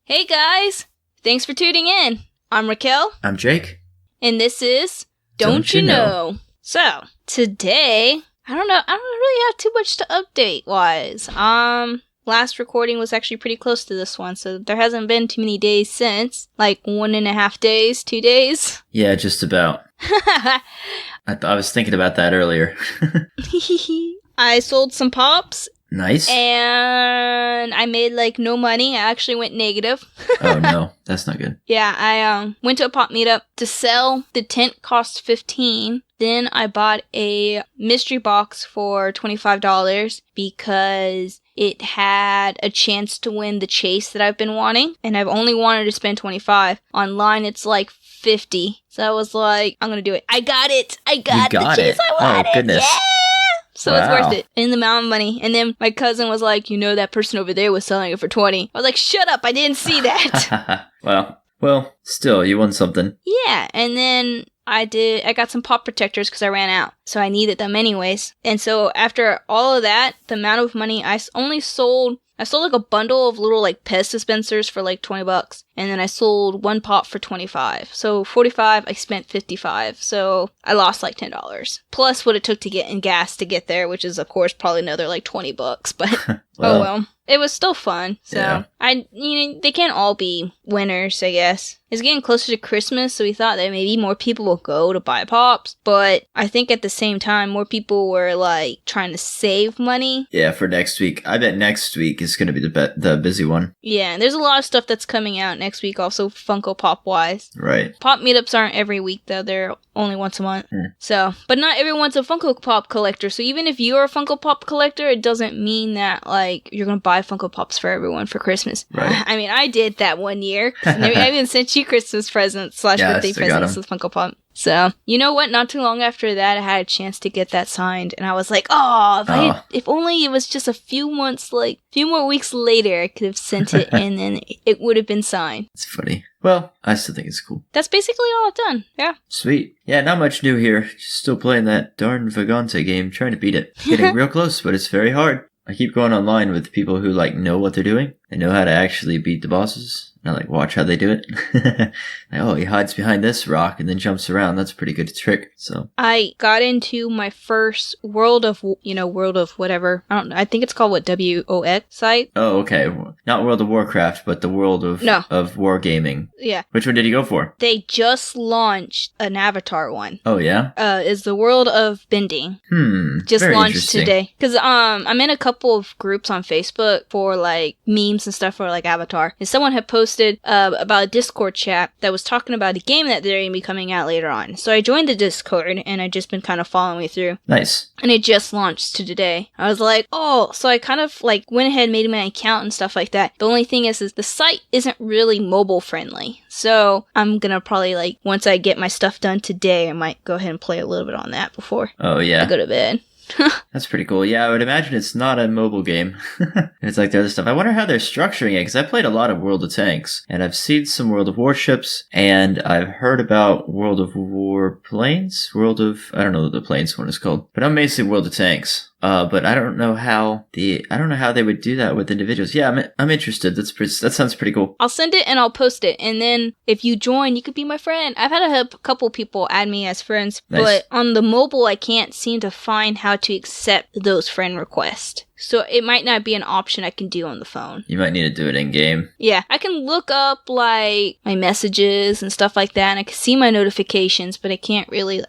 Hey guys! Thanks for tuning in. I'm Raquel. I'm Jake. And this is Don't You Know? So, today, I don't really have too much to update wise. Last recording was actually pretty close to this one, so there hasn't been too many days since. Like 1.5 days, 2 days. Yeah, just about. I was thinking about that earlier. I sold some pops. Nice. And I made like no money. I actually went negative. Oh no, that's not good. Yeah, I went to a pop meetup to sell. The tent cost $15. Then I bought a mystery box for $25 because it had a chance to win the chase that I've been wanting, and I've only wanted to spend $25. Online, it's like $50. So I was like, I'm gonna do it. I got it. I got the chase I wanted. Oh goodness. Yeah! So It's worth it. In the amount of money. And then my cousin was like, you know, that person over there was selling it for $20. I was like, shut up, I didn't see that. Well, still, you won something. Yeah, and then I got some pop protectors because I ran out. So I needed them anyways. And so after all of that, the amount of money I sold like a bundle of little like pest dispensers for like $20. And then I sold one pop for $25. So $45, I spent $55. So I lost like $10. Plus what it took to get in gas to get there, which is of course probably another like $20. But oh well. It was still fun. So yeah. They can't all be winners, I guess. It's getting closer to Christmas, so we thought that maybe more people will go to buy pops. But I think at the same time, more people were like trying to save money. Yeah, for next week. I bet next week is going to be the busy one. Yeah, and there's a lot of stuff that's coming out next week, also Funko Pop wise. Right. Pop meetups aren't every week though; they're only once a month. So, but not everyone's a Funko Pop collector. So even if you're a Funko Pop collector, it doesn't mean that like you're gonna buy Funko Pops for everyone for Christmas. Right. I mean, I did that one year. I even sent you Christmas presents / birthday presents with Funko Pop. So, you know what? Not too long after that, I had a chance to get that signed, and I was like, if only it was just a few more weeks later, I could have sent it, and then it would have been signed. It's funny. Well, I still think it's cool. That's basically all I've done. Yeah. Sweet. Yeah, not much new here. Just still playing that darn Vagante game, trying to beat it. Getting real close, but it's very hard. I keep going online with people who like know what they're doing and know how to actually beat the bosses. And I like watch how they do it. Like, oh, he hides behind this rock and then jumps around. That's a pretty good trick. So I got into my first World of whatever. I don't know. I think it's called WOX site. Oh, okay. Not World of Warcraft, but the World of Wargaming. Yeah. Which one did you go for? They just launched an Avatar one. Oh yeah. Is the World of Bending. Just launched today. Because I'm in a couple of groups on Facebook for like memes and stuff for like Avatar. And someone had posted about a Discord chat that was talking about a game that they're going to be coming out later on. So I joined the Discord and I've just been kind of following me through. Nice. And it just launched today. I was like, oh, so I kind of like went ahead and made my account and stuff like that. The only thing is the site isn't really mobile friendly. So I'm going to probably like, once I get my stuff done today, I might go ahead and play a little bit on that before I go to bed. That's pretty cool. Yeah, I would imagine it's not a mobile game. It's like the other stuff. I wonder how they're structuring it, because I played a lot of World of Tanks, and I've seen some World of Warships, and I've heard about World of Warplanes? I don't know what the planes one is called, but I'm basically World of Tanks. But I don't know how they would do that with individuals. Yeah, I'm interested. That sounds pretty cool. I'll send it and I'll post it, and then if you join, you could be my friend. I've had a couple people add me as friends, nice. But on the mobile, I can't seem to find how to accept those friend requests. So it might not be an option I can do on the phone. You might need to do it in game. Yeah, I can look up like my messages and stuff like that, and I can see my notifications, but I can't really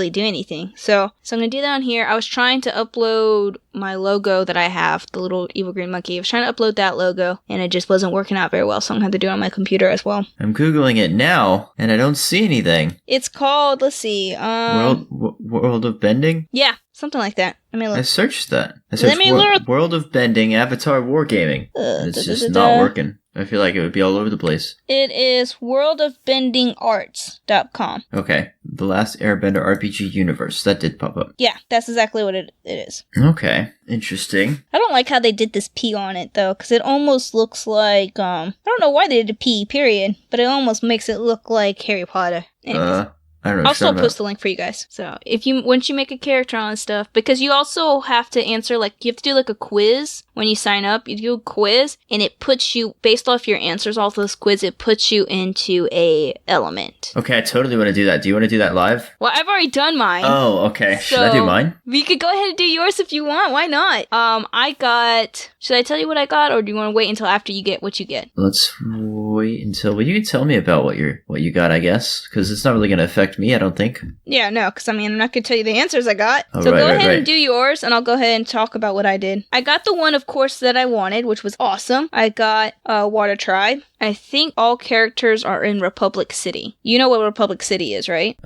do anything. So I'm gonna do that on here. I was trying to upload my logo that I have, the little evil green monkey. I was trying to upload that logo, and it just wasn't working out very well, so I'm gonna have to do it on my computer as well. I'm Googling it now, and I don't see anything. It's called, let's see, World of Bending? Yeah, something like that. Let me look. I searched that. I searched World of Bending Avatar Wargaming. It's just not working. I feel like it would be all over the place. It is worldofbendingarts.com. Okay. The Last Airbender RPG Universe. That did pop up. Yeah, that's exactly what it is. Okay. Interesting. I don't like how they did this P on it, though, because it almost looks like, I don't know why they did a P, period, but it almost makes it look like Harry Potter. Anyways. I don't know. I'll what still you're talking post the link for you guys. So once you make a character on stuff, because you also have to answer, like, you have to do like a quiz when you sign up. You do a quiz, and it puts you, based off your answers off this quiz, it puts you into a element. Okay, I totally want to do that. Do you want to do that live? Well, I've already done mine. Oh, okay. Should I do mine? We could go ahead and do yours if you want. Why not? I got. Should I tell you what I got, or do you want to wait until after you get what you get? Let's wait until. Well, you can tell me about what you got, I guess, because it's not really going to affect me, I don't think. Yeah, no, because I'm not going to tell you the answers I got. Oh, so right, go right, ahead right. and do yours, and I'll go ahead and talk about what I did. I got the one, of course, that I wanted, which was awesome. I got Water Tribe. I think all characters are in Republic City. You know what Republic City is, right?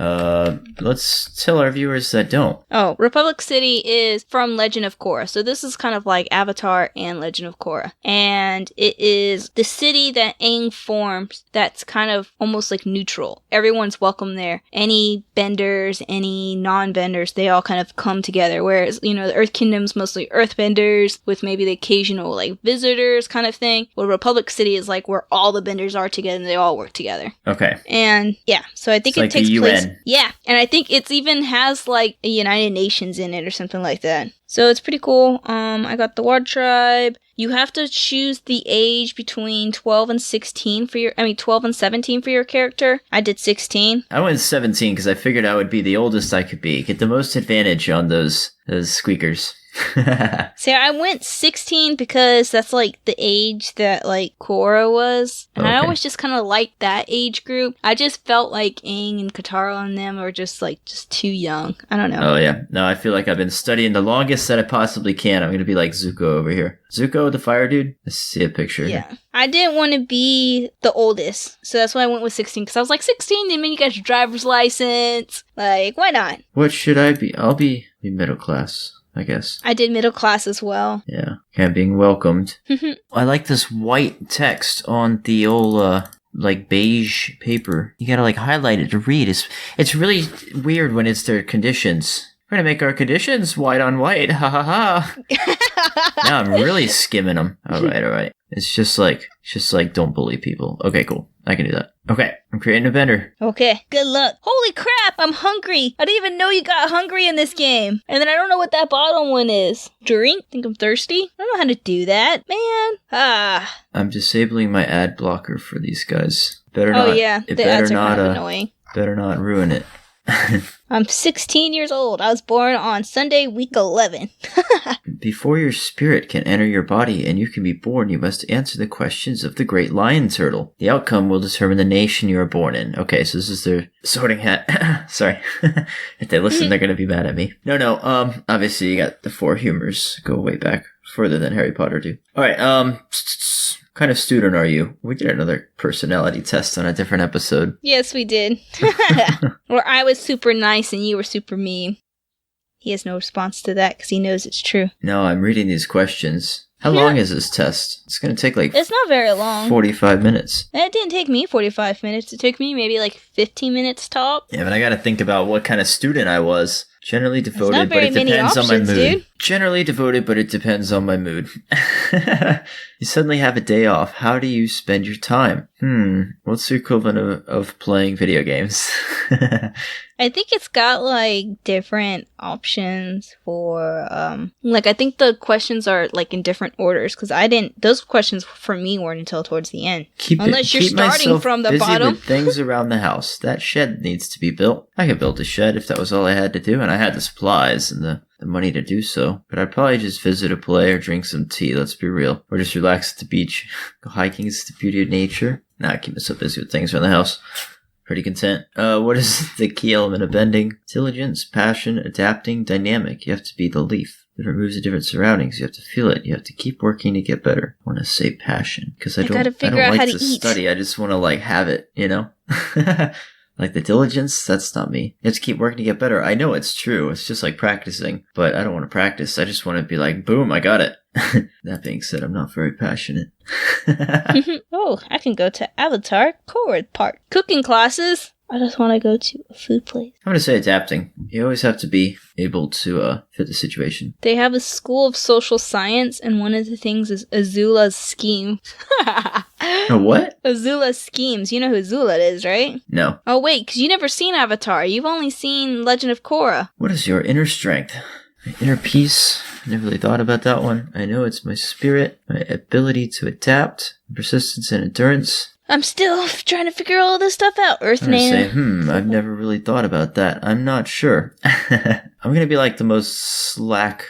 Let's tell our viewers that don't. Oh, Republic City is from Legend of Korra. So this is kind of like Avatar and Legend of Korra. And it is the city that Aang forms that's kind of almost like neutral. Everyone's welcome there. Any benders, any non-benders, they all kind of come together. Whereas, the Earth Kingdom's mostly earthbenders with maybe the occasional like visitors kind of thing. Well, Republic City is like where all the benders are together and they all work together. Okay. And yeah, so I think It's it like takes the place. UN. Yeah, and I think it's even has like a United Nations in it or something like that. So it's pretty cool. I got the Water Tribe. You have to choose the age between 12 and 16 for your 12 and 17 for your character. I did 16. I went 17 because I figured I would be the oldest I could be. Get the most advantage on those squeakers. See, I went 16 because that's like the age that like Korra was. And I Okay. always just kind of liked that age group. I just felt like Aang and Katara and them are just too young. I don't know. Oh, yeah. No, I feel like I've been studying the longest that I possibly can. I'm going to be like Zuko over here. Zuko, the fire dude? Let's see a picture. Yeah. I didn't want to be the oldest, so that's why I went with 16, because I was like, 16, and then you got your driver's license. Like, why not? What should I be? I'll be middle class, I guess. I did middle class as well. Yeah. Kind of being welcomed. I like this white text on the old, like beige paper. You gotta like highlight it to read. It's really weird when it's their conditions. We're gonna make our conditions white on white. Ha ha ha. Now I'm really skimming them. All right. It's just like don't bully people. Okay, cool. I can do that. Okay, I'm creating a bender. Okay, good luck. Holy crap, I'm hungry. I didn't even know you got hungry in this game. And then I don't know what that bottom one is. Drink? Think I'm thirsty? I don't know how to do that, man. I'm disabling my ad blocker for these guys. Better not. Oh yeah, It the better ads are not. kind of annoying. Better not ruin it. I'm 16 years old. I was born on Sunday, week 11. Before your spirit can enter your body and you can be born, you must answer the questions of the great lion turtle. The outcome will determine the nation you are born in. Okay, so this is their sorting hat. Sorry. If they listen, they're gonna be mad at me. No, obviously you got the four humors. Go way back. Further than Harry Potter do. Alright, kind of student are you? We did another personality test on a different episode. Yes, we did. Where I was super nice and you were super mean. He has no response to that because he knows it's true. No, I'm reading these questions. How long is this test? It's going to take like It's not very long. 45 minutes. It didn't take me 45 minutes. It took me maybe like 15 minutes top. Yeah, but I got to think about what kind of student I was. Generally devoted, not but very it many depends on my options, mood. dude. Generally devoted, but it depends on my mood. You suddenly have a day off. How do you spend your time? What's the equivalent of playing video games? I think it's got like different options for I think the questions are like in different orders because those questions for me weren't until towards the end. Unless you're starting myself from the busy bottom. with things around the house. That shed needs to be built. I could build a shed if that was all I had to do, and I had the supplies and the money to do so. But I'd probably just visit a play or drink some tea, let's be real. Or just relax at the beach. Go hiking, it's the beauty of nature. Nah, I keep myself busy with things around the house. Pretty content. What is the key element of bending? Diligence, passion, adapting, dynamic. You have to be the leaf. Different moves to different surroundings. You have to feel it. You have to keep working to get better. I want to say passion because I gotta don't figure out like how to to eat. study. I just want to like have it, you know? Like the diligence, that's not me. You have to keep working to get better. I know it's true. It's just like practicing, but I don't want to practice. I just want to be like, boom, I got it. That being said, I'm not very passionate. Oh, I can go to Avatar Korra Park. Cooking classes. I just want to go to a food place. I'm going to say adapting. You always have to be able to fit the situation. They have a school of social science, and one of the things is Azula's scheme. A what? Azula schemes. You know who Azula is, right? No. Oh, wait, because you never seen Avatar. You've only seen Legend of Korra. What is your inner strength? My inner peace? I never really thought about that one. I know it's my spirit, my ability to adapt, persistence and endurance. I'm still trying to figure all this stuff out, I'm gonna say, Earthman. I've never really thought about that. I'm not sure. I'm gonna be like the most slacker.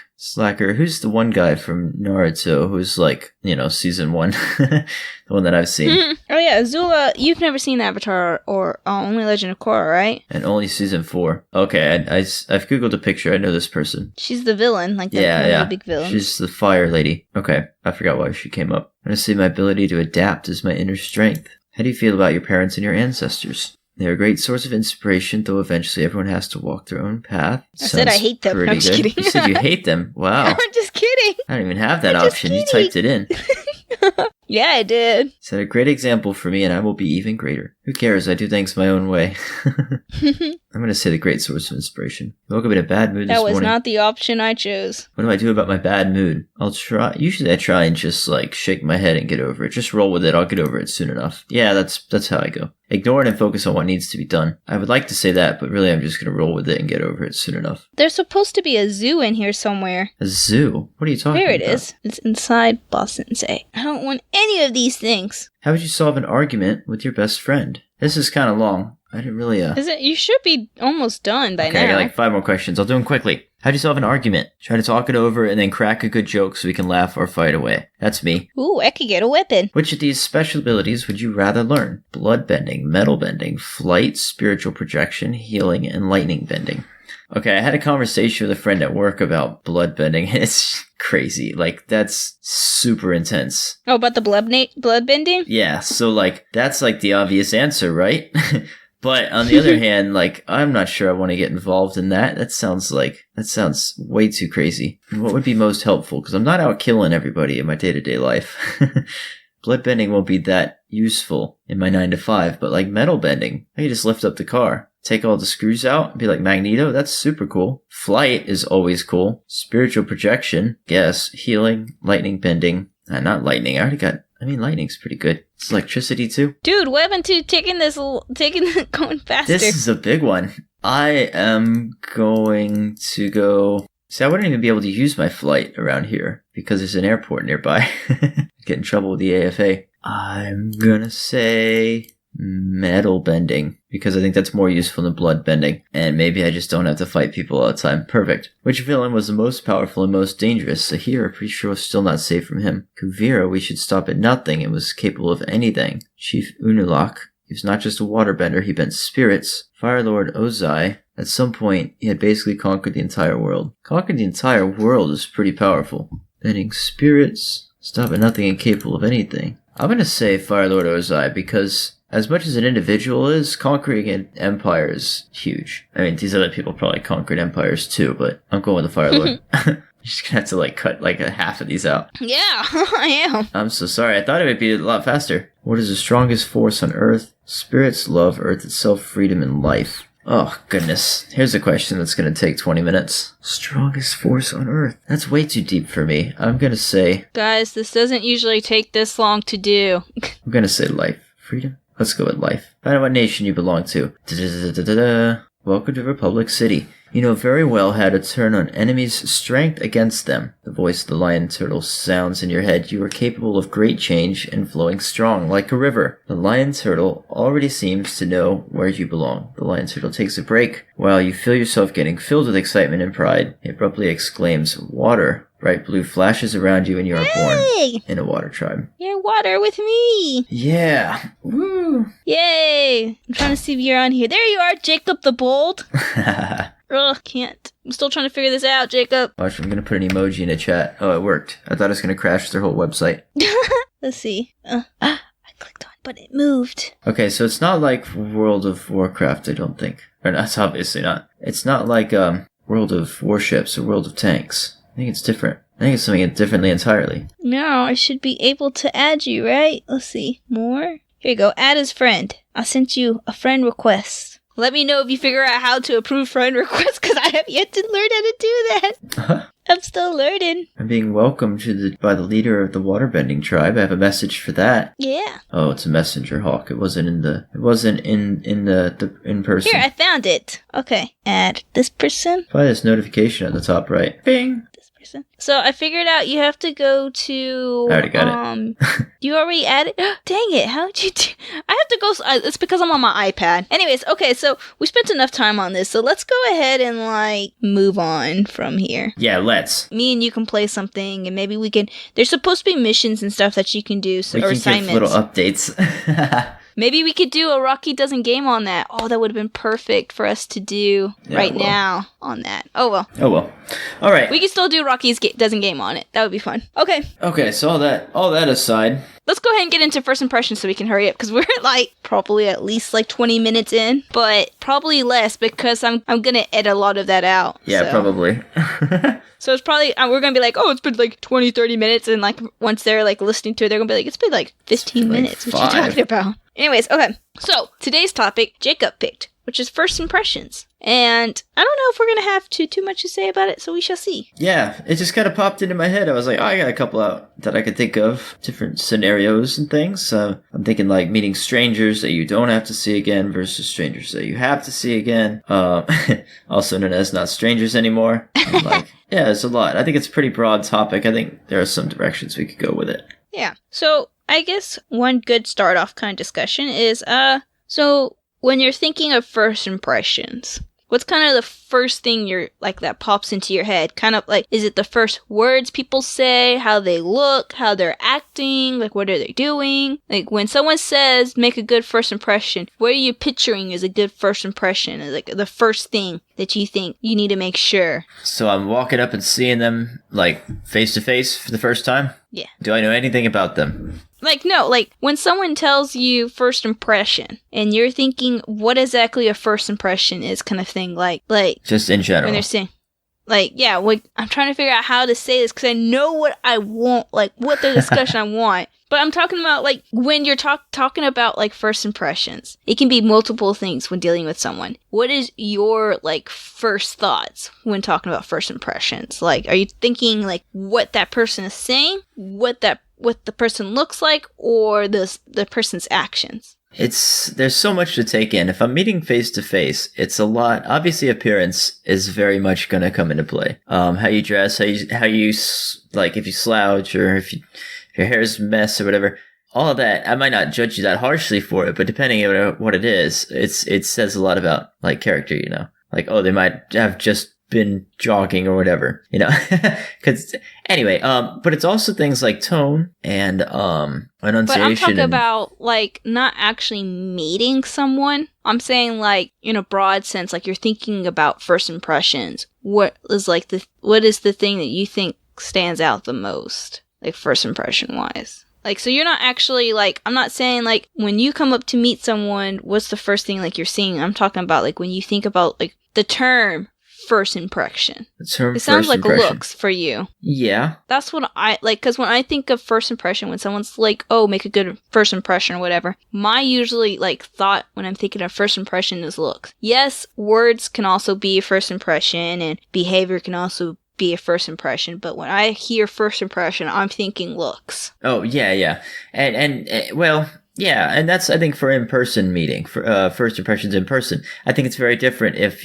Who's the one guy from Naruto who's like, season 1? The one that I've seen. Oh yeah, Azula, you've never seen Avatar or only Legend of Korra, right? And only season 4. Okay, I've googled a picture. I know this person. She's the villain, like the, Yeah, one yeah. of the big villains. She's the fire lady. Okay, I forgot why she came up. I'm gonna say my ability to adapt is my inner strength. How do you feel about your parents and your ancestors? They're a great source of inspiration, though eventually everyone has to walk their own path. I said I Sounds hate them. pretty I'm just good. kidding. You said you hate them. Wow. I'm just kidding. I don't even have that I'm just option. You kidding. typed it in. Yeah, I did. Set a great example for me, and I will be even greater. Who cares? I do things my own way. I'm going to say the great source of inspiration. I woke up in a bad mood this That was morning. not the option I chose. What do I do about my bad mood? Usually I try and just shake my head and get over it. Just roll with it. I'll get over it soon enough. Yeah, that's how I go. Ignore it and focus on what needs to be done. I would like to say that, but really I'm just going to roll with it and get over it soon enough. There's supposed to be a zoo in here somewhere. A zoo? What are you talking There about? it is. It's inside Boston Say. I don't want any of these things. How would you solve an argument with your best friend? This is kind of long. I didn't really, Is it? You should be almost done by Okay, now. I got 5 more questions. I'll do them quickly. How'd you solve an argument? Try to talk it over and then crack a good joke so we can laugh or fight away. That's me. Ooh, I could get a weapon. Which of these special abilities would you rather learn? Blood bending, metal bending, flight, spiritual projection, healing, and lightning bending. Okay, I had a conversation with a friend at work about blood bending. It's crazy. That's super intense. Oh, about the blood bending? Yeah, so that's the obvious answer, right? But on the other hand, I'm not sure I want to get involved in that. That sounds way too crazy. What would be most helpful? Because I'm not out killing everybody in my day-to-day life. Blood bending won't be that useful in my 9 to 5, but metal bending, I can just lift up the car, take all the screws out, and be like Magneto. That's super cool. Flight is always cool. Spiritual projection, yes. Healing, lightning bending. Not lightning. Lightning's pretty good. It's electricity too. Dude, why haven't you taken going faster? This is a big one. I am going to go... See, I wouldn't even be able to use my flight around here because there's an airport nearby. Get in trouble with the AFA. I'm gonna say metal bending because I think that's more useful than blood bending. And maybe I just don't have to fight people all the time. Perfect. Which villain was the most powerful and most dangerous? Sahir, pretty sure was still not safe from him. Kuvira, we should stop at nothing and was capable of anything. Chief Unalaq, he was not just a waterbender, he bent spirits. Fire Lord Ozai, at some point, he had basically conquered the entire world. Conquered the entire world is pretty powerful. Bending spirits, stop at nothing and capable of anything. I'm gonna say Fire Lord Ozai because as much as an individual is, conquering an empire is huge. These other people probably conquered empires too, but I'm going with the Fire Lord. You're just gonna have to cut a half of these out. Yeah, I am. I'm so sorry. I thought it would be a lot faster. What is the strongest force on Earth? Spirits, love, Earth itself, freedom, and life. Oh, goodness. Here's a question that's going to take 20 minutes. Strongest force on Earth. That's way too deep for me. I'm going to say... Guys, this doesn't usually take this long to do. I'm going to say life. Freedom? Let's go with life. Find out what nation you belong to. Da-da-da-da-da-da. Welcome to Republic City. You know very well how to turn on enemies' strength against them. The voice of the lion turtle sounds in your head. You are capable of great change and flowing strong like a river. The lion turtle already seems to know where you belong. The lion turtle takes a break while you feel yourself getting filled with excitement and pride. It abruptly exclaims, "Water!" Bright blue flashes around you and you are born in a water tribe. You're water with me. Yeah. Woo. Yay. I'm trying to see if you're on here. There you are, Jacob the Bold. Ugh, can't. I'm still trying to figure this out, Jacob. Watch, I'm gonna put an emoji in a chat. Oh, it worked. I thought it was gonna crash their whole website. Let's see. I clicked on it, but it moved. Okay, so it's not like World of Warcraft, I don't think. Or that's obviously not. It's not like World of Warships or World of Tanks. I think it's different. I think it's something differently entirely. Now I should be able to add you, right? Let's see. More? Here you go. Add as friend. I sent you a friend request. Let me know if you figure out how to approve friend requests, because I have yet to learn how to do that. I'm still learning. I'm being welcomed by the leader of the waterbending tribe. I have a message for that. Yeah. Oh, it's a messenger hawk. It wasn't in the in person. Here, I found it. Okay. Add this person. Probably this notification at the top right. Bing. So I figured out you have to go to. I already got it. You already added. Dang it! How did you? I have to go. It's because I'm on my iPad. Anyways, okay. So we spent enough time on this. So let's go ahead and move on from here. Yeah, let's. Me and you can play something, and maybe we can. There's supposed to be missions and stuff that you can do, We or can assignments. give little updates. Maybe we could do a Rocky Doesn't Game on that. Oh, that would have been perfect for us to do now on that. Oh, well. Oh, well. All right. We can still do Rocky's Doesn't Game on it. That would be fun. Okay. Okay, so all that aside. Let's go ahead and get into first impressions so we can hurry up, because we're probably at least 20 minutes in, but probably less because I'm going to edit a lot of that out. Yeah, so. Probably. So it's probably, we're going to be it's been 20, 30 minutes, and once they're listening to it, they're going to be it's been 15 minutes. What are you talking about? Anyways, okay. So today's topic, Jacob picked, which is first impressions. And I don't know if we're going to have too much to say about it, so we shall see. Yeah, it just kind of popped into my head. I was like, I got a couple out that I could think of, different scenarios and things. I'm thinking meeting strangers that you don't have to see again versus strangers that you have to see again. Also known as not strangers anymore. I'm yeah, there's a lot. I think it's a pretty broad topic. I think there are some directions we could go with it. Yeah. So I guess one good start off kind of discussion is, so when you're thinking of first impressions, what's kind of the first thing that pops into your head? Kind of is it the first words people say, how they look, how they're acting, what are they doing? When someone says make a good first impression, what are you picturing as a good first impression? The first thing that you think you need to make sure. So I'm walking up and seeing them face to face for the first time? Yeah. Do I know anything about them? No, when someone tells you first impression and you're thinking what exactly a first impression is kind of thing, just in general. When they're saying, I'm trying to figure out how to say this because I know what I want, what the discussion I want. But I'm talking about, when you're talking about, first impressions, it can be multiple things when dealing with someone. What is your, first thoughts when talking about first impressions? Are you thinking, what that person is saying, what the person looks like, or the person's actions? There's so much to take in. If I'm meeting face to face, it's a lot. Obviously, appearance is very much going to come into play. How you dress, how you if you slouch or if your hair's a mess or whatever. All of that, I might not judge you that harshly for it, but depending on what it is, it says a lot about character. They might have just been jogging or whatever, because anyway, but it's also things like tone and enunciation. But I'm talking about not actually meeting someone. I'm saying in a broad sense, you're thinking about first impressions. What is what is the thing that you think stands out the most, first impression wise? So you're not actually, I'm not saying, when you come up to meet someone, what's the first thing, you're seeing? I'm talking about, when you think about, the term first impression. It sounds like looks for you. Yeah. That's what I, because when I think of first impression, when someone's make a good first impression or whatever, my usually, thought when I'm thinking of first impression is looks. Yes, words can also be a first impression, and behavior can also be a first impression, but when I hear first impression, I'm thinking looks. Oh, yeah. And well, yeah, and that's, I think, for in-person meeting, for first impressions in person. I think it's very different if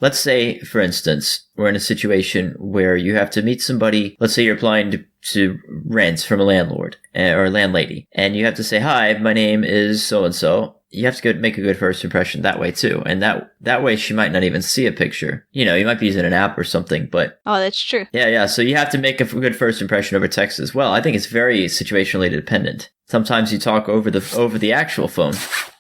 let's say, for instance, we're in a situation where you have to meet somebody. Let's say you're applying to rent from a landlord or landlady, and you have to say, hi, my name is so-and-so. You have to make a good first impression that way too. And that way she might not even see a picture. You might be using an app or something, but... Oh, that's true. Yeah. So you have to make a good first impression over text as well. I think it's very situationally dependent. Sometimes you talk over the actual phone.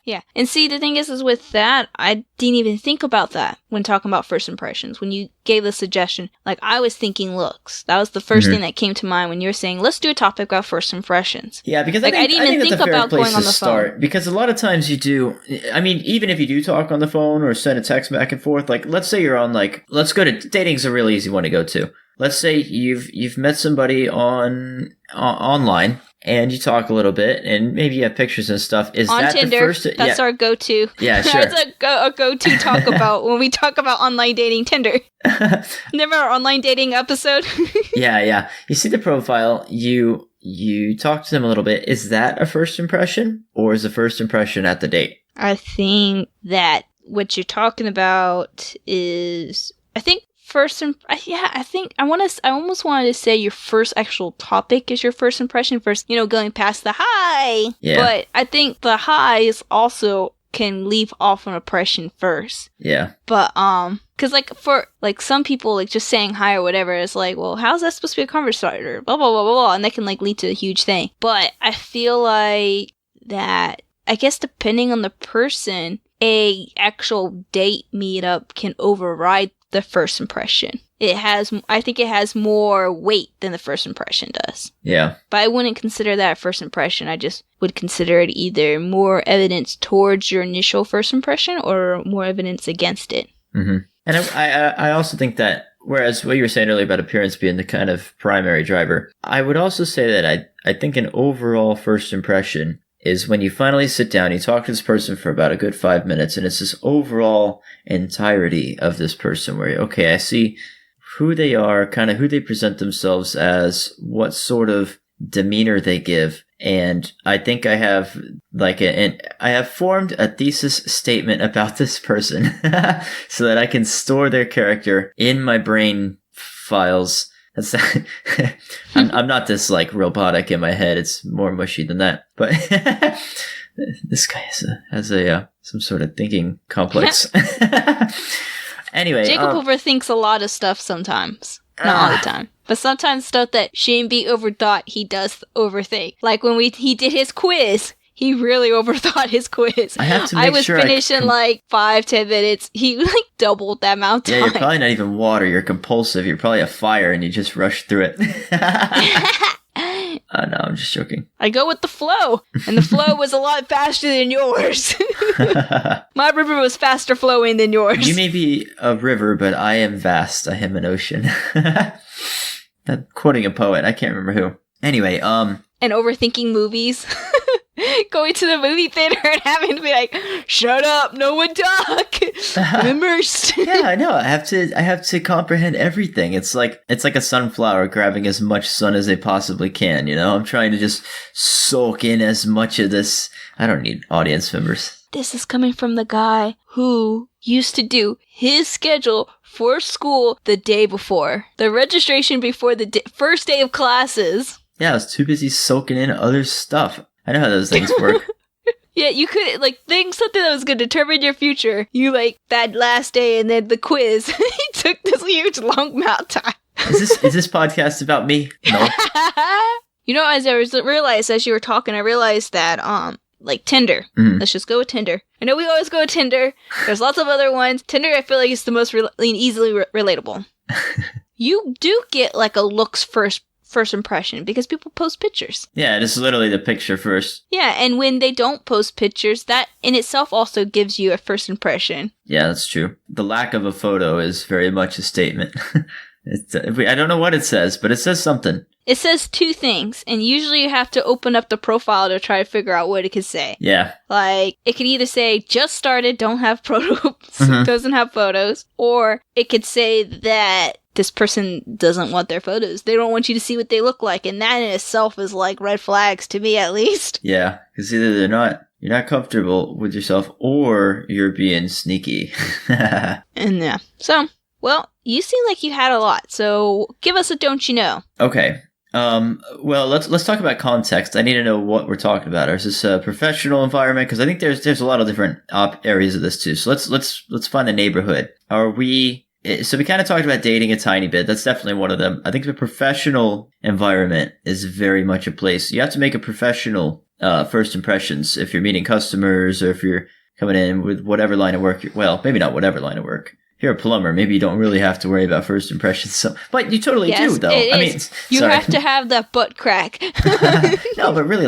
Yeah. And see, the thing is with that, I didn't even think about that when talking about first impressions. When you gave the suggestion, I was thinking looks. That was the first thing that came to mind when you were saying, let's do a topic about first impressions. Yeah, because I didn't even think about going on the phone. Because a lot of times you do, even if you do talk on the phone or send a text back and forth, let's say you're on, let's go to, dating's a really easy one to go to. let's say you've met somebody online and you talk a little bit and maybe you have pictures and stuff. Is on that Tinder, the first? that's our go-to. Yeah, sure. That's a go-to talk about when we talk about online dating. Tinder. Remember our online dating episode? Yeah. You see the profile. You talk to them a little bit. Is that a first impression, or is the first impression at the date? I think that what you're talking about is, I think I almost wanted to say your first actual topic is your first impression first, going past the hi. Yeah. But I think the highs also can leave off an impression first. Yeah. But, cause for some people, just saying hi or whatever is well, how's that supposed to be a conversation starter? Blah, blah, blah, blah, blah. And that can lead to a huge thing. But I feel like that, I guess depending on the person, a actual date meetup can override the first impression. I think it has more weight than the first impression does. Yeah. But I wouldn't consider that a first impression. I just would consider it either more evidence towards your initial first impression or more evidence against it. Mm-hmm. And I also think that, whereas what you were saying earlier about appearance being the kind of primary driver, I would also say that I think an overall first impression is when you finally sit down, you talk to this person for about a good 5 minutes, and it's this overall entirety of this person where, okay, I see who they are, kind of who they present themselves as, what sort of demeanor they give. And I think I have I have formed a thesis statement about this person so that I can store their character in my brain files. I'm not this robotic in my head. It's more mushy than that. But this guy has some sort of thinking complex. Anyway, Jacob overthinks a lot of stuff sometimes. Not all the time. But sometimes stuff that shouldn't be overthought, he does overthink. Like when he did his quiz, he really overthought his quiz. I have to make sure finished in 5-10 minutes. He doubled that amount of time. Yeah, you're probably not even water. You're compulsive. You're probably a fire and you just rush through it. No, I'm just joking. I go with the flow, and the flow was a lot faster than yours. My river was faster flowing than yours. You may be a river, but I am vast. I am an ocean. I'm quoting a poet. I can't remember who. Anyway, And overthinking movies. Going to the movie theater and having to be like, shut up, no one talk. I'm immersed. Yeah, I know. I have to comprehend everything. It's like a sunflower grabbing as much sun as they possibly can, I'm trying to just soak in as much of this. I don't need audience members. This is coming from the guy who used to do his schedule for school the day before. The registration before the first day of classes. Yeah, I was too busy soaking in other stuff. I know how those things work. Yeah, you could, something that was going to determine your future. You, that last day and then the quiz. He took this huge long amount of time. Is this podcast about me? No. As as you were talking, I realized that, Tinder. Mm. Let's just go with Tinder. I know we always go with Tinder. There's lots of other ones. Tinder, I feel like, is the most easily relatable. You do get, a looks first impression because people post pictures. Yeah, this is literally the picture first. Yeah, and when they don't post pictures, that in itself also gives you a first impression. Yeah, that's true. The lack of a photo is very much a statement. I don't know what it says, but it says something. It says two things, and usually you have to open up the profile to try to figure out what it could say. Yeah. It could either say, just started, don't have photos, doesn't have photos, or it could say that this person doesn't want their photos. They don't want you to see what they look like, and that in itself is red flags to me, at least. Yeah, because either you're not comfortable with yourself, or you're being sneaky. And yeah. So, well, you seem like you had a lot, so give us a don't you know. Okay. Well, let's talk about context. I need to know what we're talking about. Is this a professional environment? Because I think there's a lot of different areas of this too. So let's find the neighborhood. So we kind of talked about dating a tiny bit. That's definitely one of them. I think the professional environment is very much a place. You have to make a professional first impressions if you're meeting customers or if you're coming in with whatever line of work. Well, maybe not whatever line of work. If you're a plumber, maybe you don't really have to worry about first impressions. So, but you totally do, though. You have to have that butt crack. No, but really,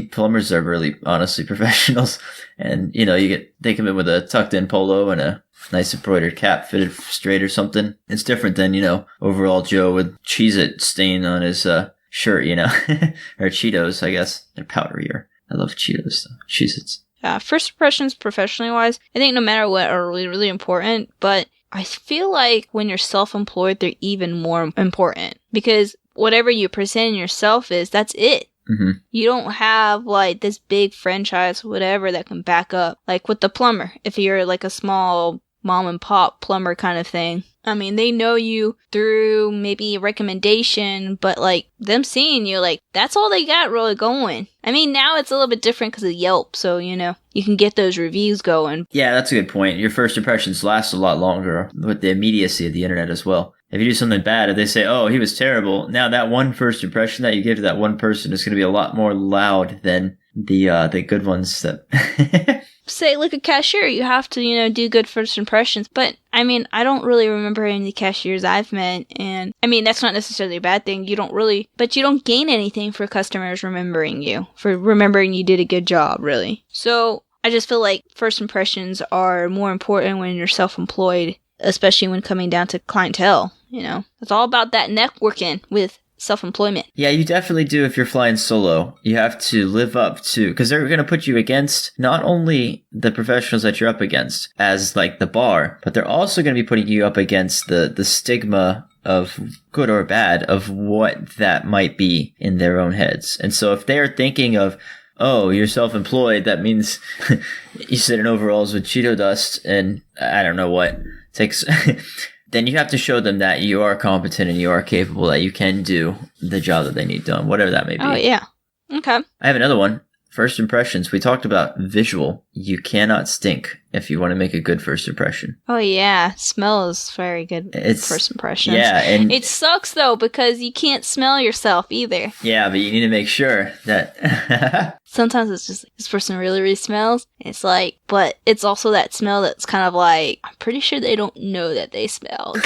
plumbers are really honestly professionals, and they come in with a tucked-in polo and a nice embroidered cap fitted straight or something. It's different than, overall Joe with Cheez-It stain on his shirt, or Cheetos, I guess. They're powderier. I love Cheetos, though. Cheez-Its. Yeah, first impressions professionally wise, I think no matter what are really, really important, but I feel like when you're self-employed, they're even more important because whatever you present yourself is, that's it. Mm-hmm. You don't have like this big franchise, whatever, that can back up. Like with the plumber, if you're like a small mom and pop plumber kind of thing. I mean, they know you through maybe a recommendation, but like them seeing you, like that's all they got really going. I mean, now it's a little bit different because of Yelp, so you can get those reviews going. Yeah, that's a good point. Your first impressions last a lot longer with the immediacy of the internet as well. If you do something bad, if they say, "Oh, he was terrible," now that one first impression that you give to that one person is going to be a lot more loud than the good ones that. Say, like a cashier, you have to, do good first impressions. But, I mean, I don't really remember any cashiers I've met. And, I mean, that's not necessarily a bad thing. You don't gain anything for customers remembering you, for remembering you did a good job, really. So, I just feel like first impressions are more important when you're self-employed, especially when coming down to clientele, It's all about that networking with self-employment. Yeah, you definitely do if you're flying solo. You have to live up to, because they're going to put you against not only the professionals that you're up against as like the bar, but they're also going to be putting you up against the stigma of good or bad of what that might be in their own heads. And so if they're thinking of, oh, you're self-employed, that means you sit in overalls with Cheeto dust and I don't know what takes... then you have to show them that you are competent and you are capable, that you can do the job that they need done, whatever that may be. Oh, yeah. Okay. I have another one. First impressions. We talked about visual. You cannot stink if you want to make a good first impression. Oh, yeah. Smell is very good first impressions. Yeah. And it sucks, though, because you can't smell yourself either. Yeah, but you need to make sure that... Sometimes it's just, this person really, really smells. It's like, but it's also that smell that's kind of like, I'm pretty sure they don't know that they smell.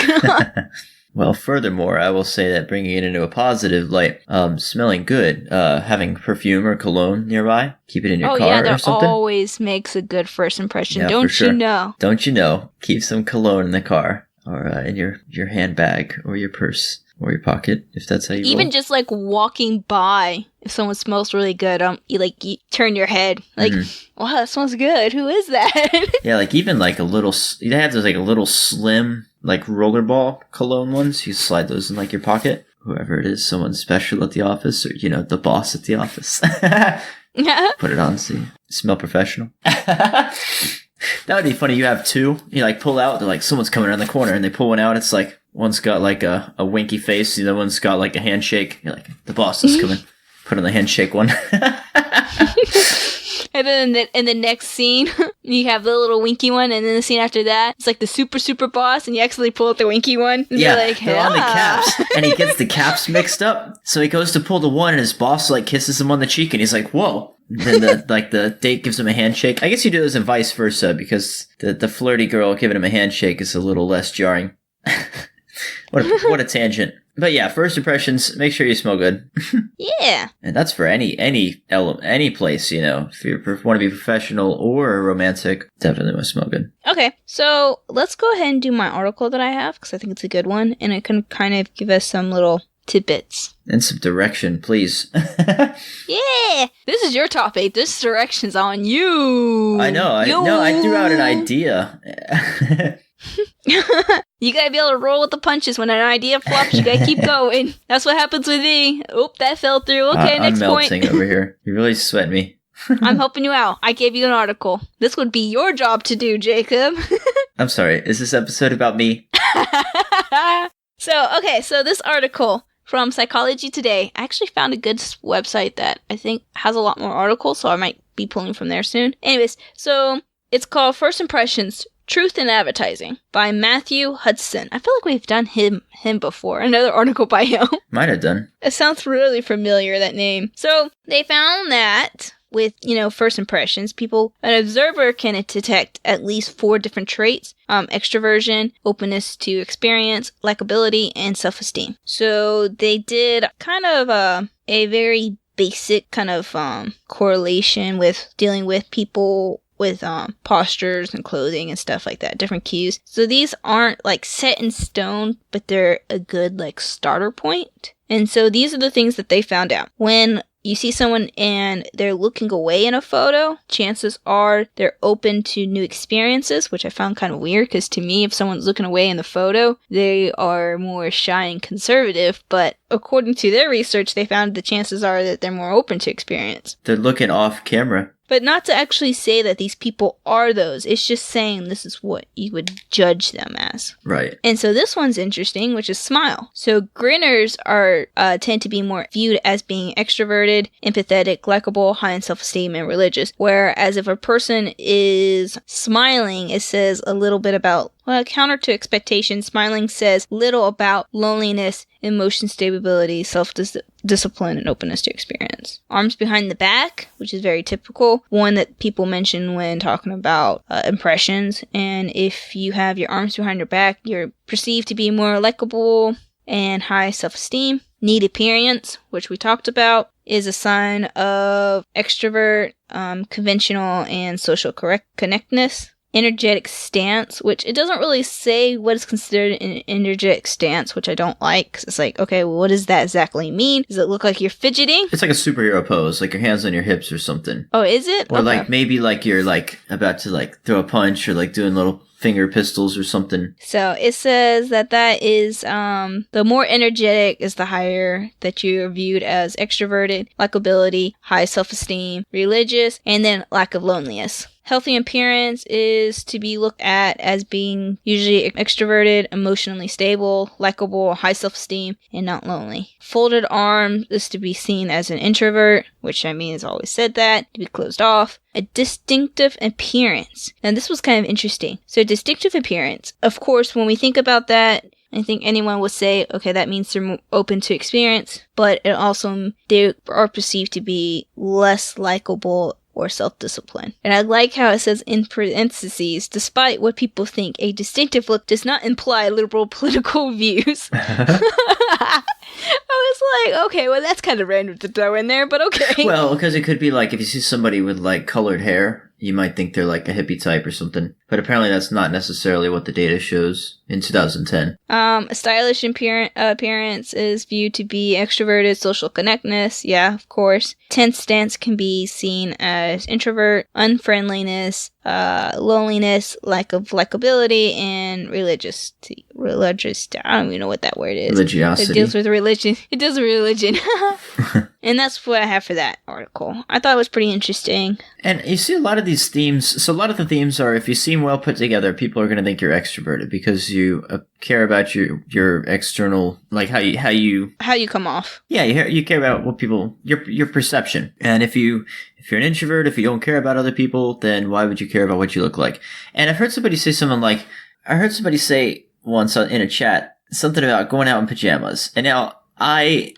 Well, furthermore, I will say that bringing it into a positive light, smelling good, having perfume or cologne nearby, keep it in your car or something. Oh, yeah, that always makes a good first impression. Yeah, don't you know? Don't you know? Keep some cologne in the car or in your handbag or your purse or your pocket, if that's how you Even roll. just like walking by, if someone smells really good, you turn your head, like, wow, that smells good. Who is that? Yeah, like even like a little, they have those like a little slim, like rollerball cologne ones. You slide those in like your pocket. Whoever it is, someone special at the office or, the boss at the office. Put it on, see. Smell professional. That would be funny. You have two. You like pull out. They're like, someone's coming around the corner and they pull one out. It's like, one's got like a winky face. The other one's got like a handshake. You're like, the boss is coming. Put on the handshake one. And then in the next scene, you have the little winky one, and then the scene after that, it's like the super, super boss, and you actually pull out the winky one. And yeah, you're like, they're on the caps, and he gets the caps mixed up. So he goes to pull the one, and his boss like kisses him on the cheek, and he's like, whoa. Then the date gives him a handshake. I guess you do this in vice versa, because the flirty girl giving him a handshake is a little less jarring. What a tangent. But yeah, first impressions, make sure you smell good. Yeah. And that's for any place, if you want to be professional or romantic, definitely must smell good. Okay, so let's go ahead and do my article that I have, because I think it's a good one, and it can kind of give us some little tidbits. And some direction, please. Yeah! This is your topic. This direction's on you. I know. I threw out an idea. You gotta be able to roll with the punches. When an idea flops, you gotta keep going. That's what happens with me. Oop, that fell through. Okay, next point. I'm melting over here. You really sweat me. I'm helping you out. I gave you an article. This would be your job to do, Jacob. I'm sorry. Is this episode about me? So this article from Psychology Today, I actually found a good website that I think has a lot more articles, so I might be pulling from there soon. Anyways, so it's called First Impressions, Truth in Advertising by Matthew Hudson. I feel like we've done him before. Another article by him. Might have done. It sounds really familiar, that name. So they found that with, first impressions, an observer can detect at least 4 different traits: extroversion, openness to experience, likability, and self-esteem. So they did kind of a very basic kind of correlation with dealing with people with postures and clothing and stuff like that, different cues. So these aren't like set in stone, but they're a good like starter point. And so these are the things that they found out. When you see someone and they're looking away in a photo, chances are they're open to new experiences, which I found kind of weird because to me, if someone's looking away in the photo, they are more shy and conservative. But according to their research, they found the chances are that they're more open to experience. They're looking off camera. But not to actually say that these people are those. It's just saying this is what you would judge them as. Right. And so this one's interesting, which is smile. So grinners are tend to be more viewed as being extroverted, empathetic, likable, high in self-esteem, and religious. Whereas if a person is smiling, it says a little bit about, well, counter to expectations, smiling says little about loneliness, emotion stability, self-discipline, and openness to experience. Arms behind the back, which is very typical, one that people mention when talking about impressions. And if you have your arms behind your back, you're perceived to be more likable and high self-esteem. Neat appearance, which we talked about, is a sign of extrovert, conventional, and social connectedness. Energetic stance, which it doesn't really say what is considered an energetic stance, which I don't like, because it's like, okay, well, what does that exactly mean? Does it look like you're fidgeting? It's like a superhero pose, like your hands on your hips or something. Oh, is it? Or okay. like maybe like you're like about to like throw a punch or like doing little finger pistols or something. So it says that is the more energetic is the higher that you are viewed as extroverted, likability, high self-esteem, religious, and then lack of loneliness. Healthy appearance is to be looked at as being usually extroverted, emotionally stable, likable, high self-esteem, and not lonely. Folded arms is to be seen as an introvert, which I mean has always said that, to be closed off. A distinctive appearance. Now this was kind of interesting. So distinctive appearance. Of course, when we think about that, I think anyone would say, okay, that means they're more open to experience, but it also, they are perceived to be less likable or self-discipline. And I like how it says in parentheses, despite what people think, a distinctive look does not imply liberal political views. I was like, okay, well, that's kind of random to throw in there, but okay. Well, because it could be like if you see somebody with like colored hair, you might think they're like a hippie type or something. But apparently that's not necessarily what the data shows in 2010. A stylish appearance is viewed to be extroverted, social connectedness. Yeah, of course. Tense stance can be seen as introvert, unfriendliness, loneliness, lack of likability, and religious. I don't even know what that word is. Religiosity. It deals with religion. It deals with religion. And that's what I have for that article. I thought it was pretty interesting. And you see a lot of these themes. So a lot of the themes are, if you seem well put together, people are going to think you're extroverted because you care about your external, like how you come off. Yeah, you care about what people, your perception. And if you're an introvert, if you don't care about other people, then why would you care about what you look like? And I've heard somebody say something like, I heard somebody say once in a chat something about going out in pajamas. And now I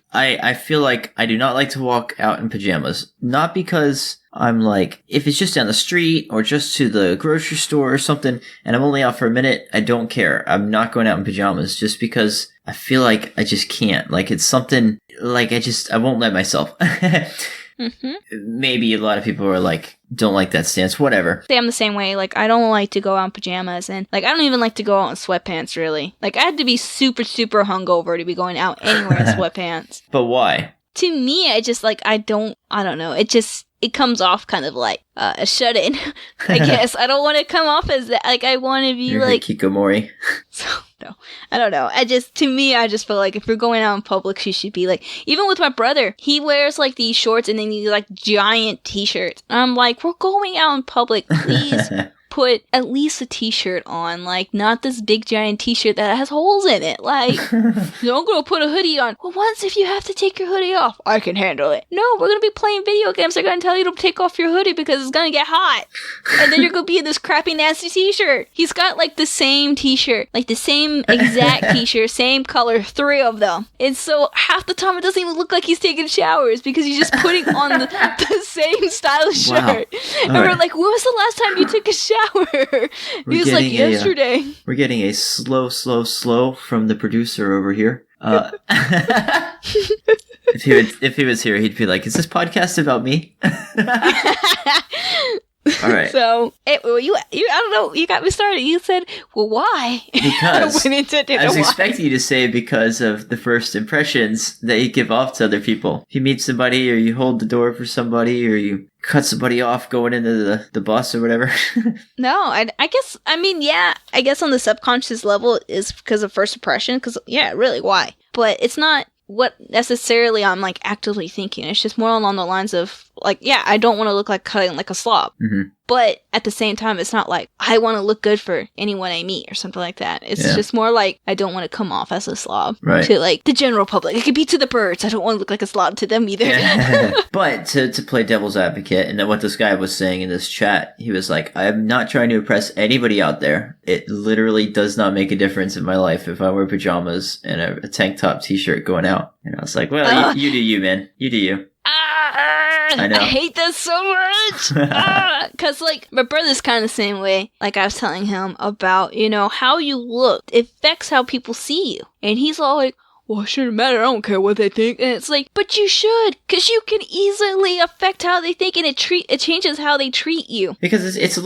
feel like I do not like to walk out in pajamas. Not because I'm like, if it's just down the street or just to the grocery store or something and I'm only out for a minute, I don't care. I'm not going out in pajamas just because I feel like I just can't. Like it's something like I won't let myself. Mm-hmm. Maybe a lot of people are like, don't like that stance, whatever. I'm the same way. Like, I don't like to go out in pajamas, and like, I don't even like to go out in sweatpants, really. Like, I had to be super, super hungover to be going out anywhere in sweatpants. But why? To me, I just, like, I don't know. It comes off kind of like a shut-in, I guess. I don't want to come off as that. Like, I want to be You're like... Hikikomori. So, no. I don't know. To me, I just feel like if you're going out in public, she should be like... Even with my brother, he wears, like, these shorts and then these, like, giant t-shirts. And I'm like, we're going out in public, please... put at least a t-shirt on, like, not this big giant t-shirt that has holes in it. Like, don't go put a hoodie on. Well, once if you have to take your hoodie off, I can handle it. No, we're gonna be playing video games. They're gonna tell you to take off your hoodie because it's gonna get hot. And then you're gonna be in this crappy, nasty t-shirt. He's got, like, the same t-shirt, like, the same exact t-shirt, same color, 3 of them. And so, half the time, it doesn't even look like he's taking showers because he's just putting on the same style shirt. And we're like, when was the last time you took a shower? He was like, yesterday. We're getting a slow from the producer over here. If he was here, he'd be like, is this podcast about me? All right. So, I don't know, you got me started. You said, well, why? Because I went into I was why. expecting you to say because of the first impressions that you give off to other people. If you meet somebody, or you hold the door for somebody, or you cut somebody off going into the bus or whatever. No, I guess, I guess on the subconscious level is because of first impression, because, yeah, really, why? But it's not what necessarily I'm, like, actively thinking. It's just more along the lines of, like, yeah, I don't want to look like cutting like a slob. Mm-hmm. But at the same time, it's not like I want to look good for anyone I meet or something like that. It's Yeah. just more like I don't want to come off as a slob Right. to, like, the general public. It could be to the birds. I don't want to look like a slob to them either. Yeah. But to play devil's advocate, and then what this guy was saying in this chat, he was like, I'm not trying to impress anybody out there. It literally does not make a difference in my life if I wear pajamas and a tank top t-shirt going out. And I was like, well, you do you, man. You do you. I know. I hate this so much. Because, like, my brother's kind of the same way. Like, I was telling him about, how you look. It affects how people see you. And he's all like, well, it shouldn't matter. I don't care what they think. And it's like, but you should. Because you can easily affect how they think. And it changes how they treat you. Because it's a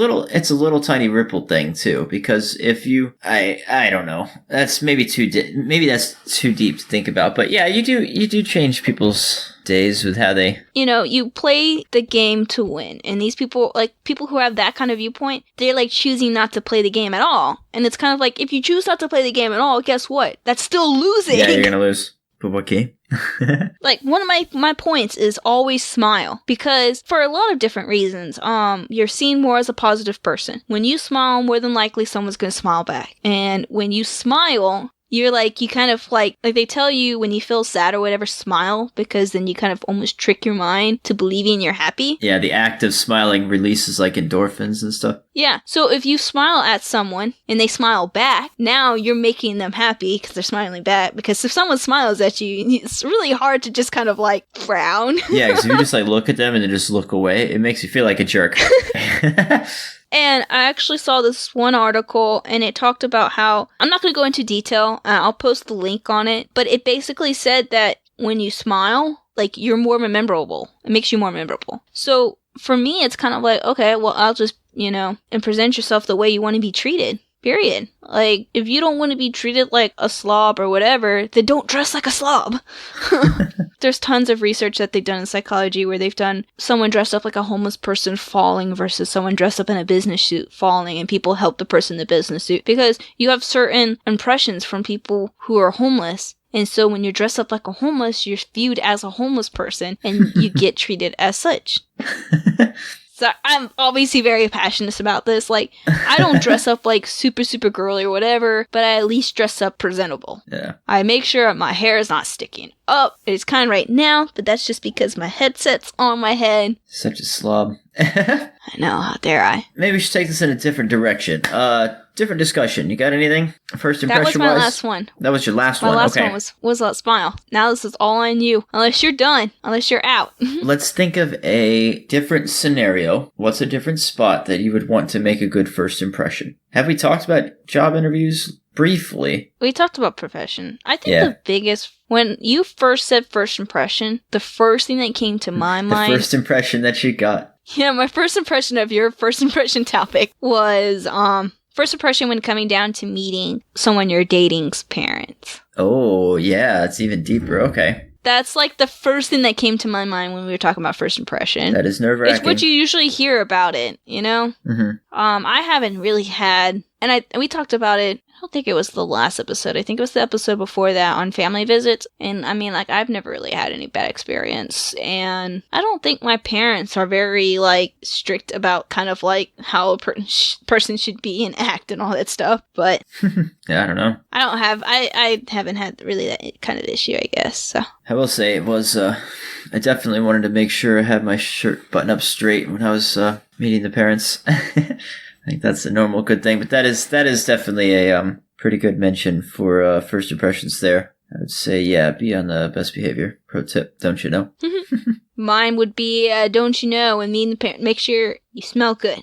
little tiny ripple thing too. Because if you, I don't know, that's maybe that's too deep to think about. But yeah, you do change people's days with how they, you play the game to win, and these people who have that kind of viewpoint, they're like choosing not to play the game at all. And it's kind of like, if you choose not to play the game at all, guess what, that's still losing. Yeah, you're gonna lose. But what game? Like, one of my points is always smile, because for a lot of different reasons, you're seen more as a positive person. When you smile, more than likely someone's gonna smile back. And when you smile, you're like, you kind of like they tell you when you feel sad or whatever, smile, because then you kind of almost trick your mind to believing you're happy. Yeah, the act of smiling releases like endorphins and stuff. Yeah, so if you smile at someone and they smile back, now you're making them happy because they're smiling back. Because if someone smiles at you, it's really hard to just kind of like frown. Yeah, because if you just like look at them and then just look away, it makes you feel like a jerk. And I actually saw this one article, and it talked about how, I'm not going to go into detail, I'll post the link on it, but it basically said that when you smile, like, you're more memorable. It makes you more memorable. So for me, it's kind of like, okay, well, I'll just, and present yourself the way you want to be treated. Period. Like, if you don't want to be treated like a slob or whatever, then don't dress like a slob. There's tons of research that they've done in psychology where they've done someone dressed up like a homeless person falling versus someone dressed up in a business suit falling, and people help the person in the business suit. Because you have certain impressions from people who are homeless. And so when you're dressed up like a homeless, you're viewed as a homeless person, and you get treated as such. So I'm obviously very passionate about this. Like, I don't dress up like super, super girly or whatever, but I at least dress up presentable. Yeah. I make sure my hair is not sticking up. It's kind of right now, but that's just because my headset's on my head. Such a slob. I know, how dare I? Maybe we should take this in a different direction. Different discussion. You got anything? First impression That was my last one. That was your last My one. last Okay. one was that smile. Now this is all on you. Unless you're done. Unless you're out. Let's think of a different scenario. What's a different spot that you would want to make a good first impression? Have we talked about job interviews briefly? We talked about profession. I think Yeah. the biggest, when you first said first impression, the first thing that came to my mind. The first impression that you got. Yeah, my first impression of your first impression topic was, first impression when coming down to meeting someone you're dating's parents. Oh, yeah. It's even deeper. Okay. That's like the first thing that came to my mind when we were talking about first impression. That is nerve-wracking. It's what you usually hear about it, Mm-hmm. I haven't really had, and we talked about it, I don't think it was the last episode. I think it was the episode before that on family visits. And I mean, like, I've never really had any bad experience. And I don't think my parents are very, like, strict about kind of, like, how a person should be and act and all that stuff. But Yeah, I don't know. I haven't had really that kind of issue, I guess. So I will say it was, I definitely wanted to make sure I had my shirt buttoned up straight when I was meeting the parents. I think that's a normal good thing, but that is definitely a pretty good mention for first impressions there. I would say, yeah, be on the best behavior. Pro tip, don't you know? mine would be, don't you know, and meeting the parent, make sure you smell good.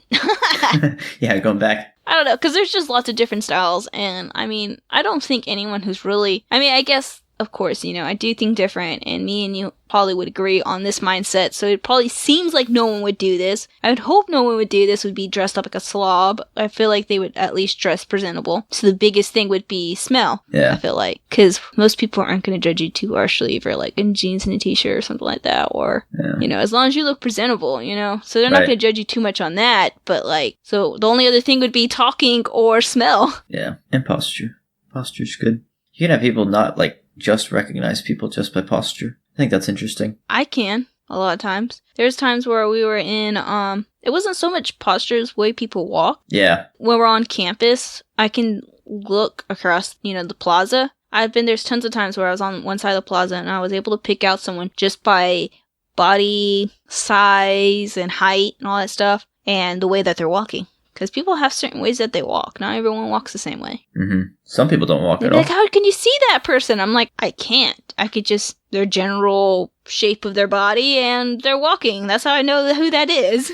Yeah, going back. I don't know, because there's just lots of different styles, and I mean, I don't think anyone who's really, I mean, I guess of course, I do think different, and me and you probably would agree on this mindset, so it probably seems like no one would do this. I would hope no one would do this, would be dressed up like a slob. I feel like they would at least dress presentable. So the biggest thing would be smell, Yeah. I feel like. Because most people aren't going to judge you too harshly if you're like in jeans and a t-shirt or something like that, or, as long as you look presentable, So they're not Right. going to judge you too much on that, but like, so the only other thing would be talking or smell. Yeah. And posture. Posture's good. You can have people not, like, just recognize people just by posture. I think that's interesting. I can, a lot of times. There's times where we were in, it wasn't so much posture as the way people walk. Yeah. When we're on campus, I can look across, the plaza. There's tons of times where I was on one side of the plaza and I was able to pick out someone just by body size and height and all that stuff and the way that they're walking. Because people have certain ways that they walk. Not everyone walks the same way. Mm-hmm. Some people don't walk They'd at be all. like, how can you see that person? I'm like, I can't. I could just, their general shape of their body and they're walking. That's how I know who that is.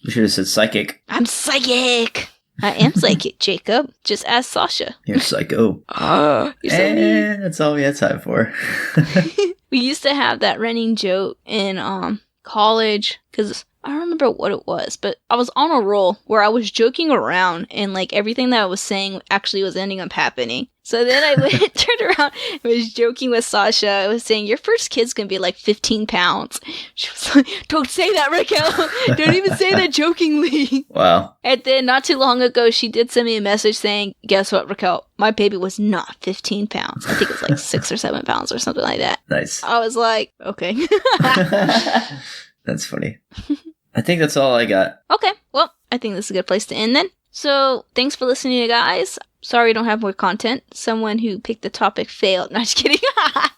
You should have said psychic. I'm psychic. I am psychic, Jacob. Just ask Sasha. You're psycho. You're so mean. And that's all we had time for. We used to have that running joke in college because I don't remember what it was, but I was on a roll where I was joking around and like everything that I was saying actually was ending up happening. So then I turned around and was joking with Sasha. I was saying, your first kid's going to be like 15 pounds. She was like, don't say that, Raquel. Don't even say that jokingly. Wow. And then not too long ago, she did send me a message saying, guess what, Raquel? My baby was not 15 pounds. I think it was like 6 or 7 pounds or something like that. Nice. I was like, okay. That's funny. I think that's all I got. Okay, well, I think this is a good place to end then. So, thanks for listening, guys. Sorry I don't have more content. Someone who picked the topic failed. No, just kidding.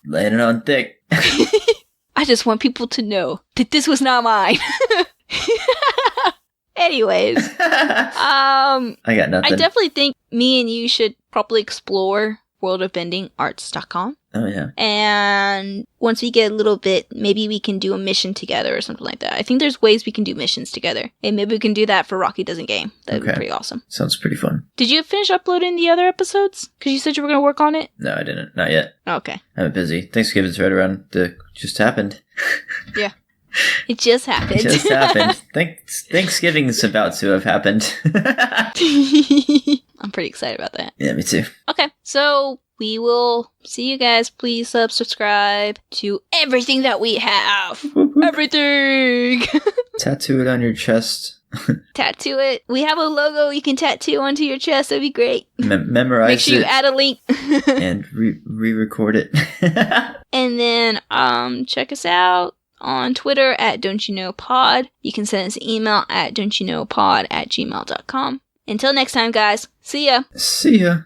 Laying it on thick. I just want people to know that this was not mine. Anyways, I got nothing. I definitely think me and you should probably explore worldofbendingarts.com. Oh, yeah. And once we get a little bit, maybe we can do a mission together or something like that. I think there's ways we can do missions together. And maybe we can do that for Rocky Doesn't Game. That'd be pretty awesome. Sounds pretty fun. Did you finish uploading the other episodes? Because you said you were going to work on it? No, I didn't. Not yet. Okay. I've been busy. Thanksgiving's right around just happened. Yeah. It just happened. It just happened. Thanksgiving's about to have happened. I'm pretty excited about that. Yeah, me too. Okay, so we will see you guys. Please subscribe to everything that we have. Everything! Tattoo it on your chest. Tattoo it. We have a logo you can tattoo onto your chest. That'd be great. Memorize Make sure you it add a link. and re-record it. And then check us out on Twitter at Don'tYouKnowPod. You can send us an email at don'tyouknowpod@gmail.com. Until next time, guys. See ya. See ya.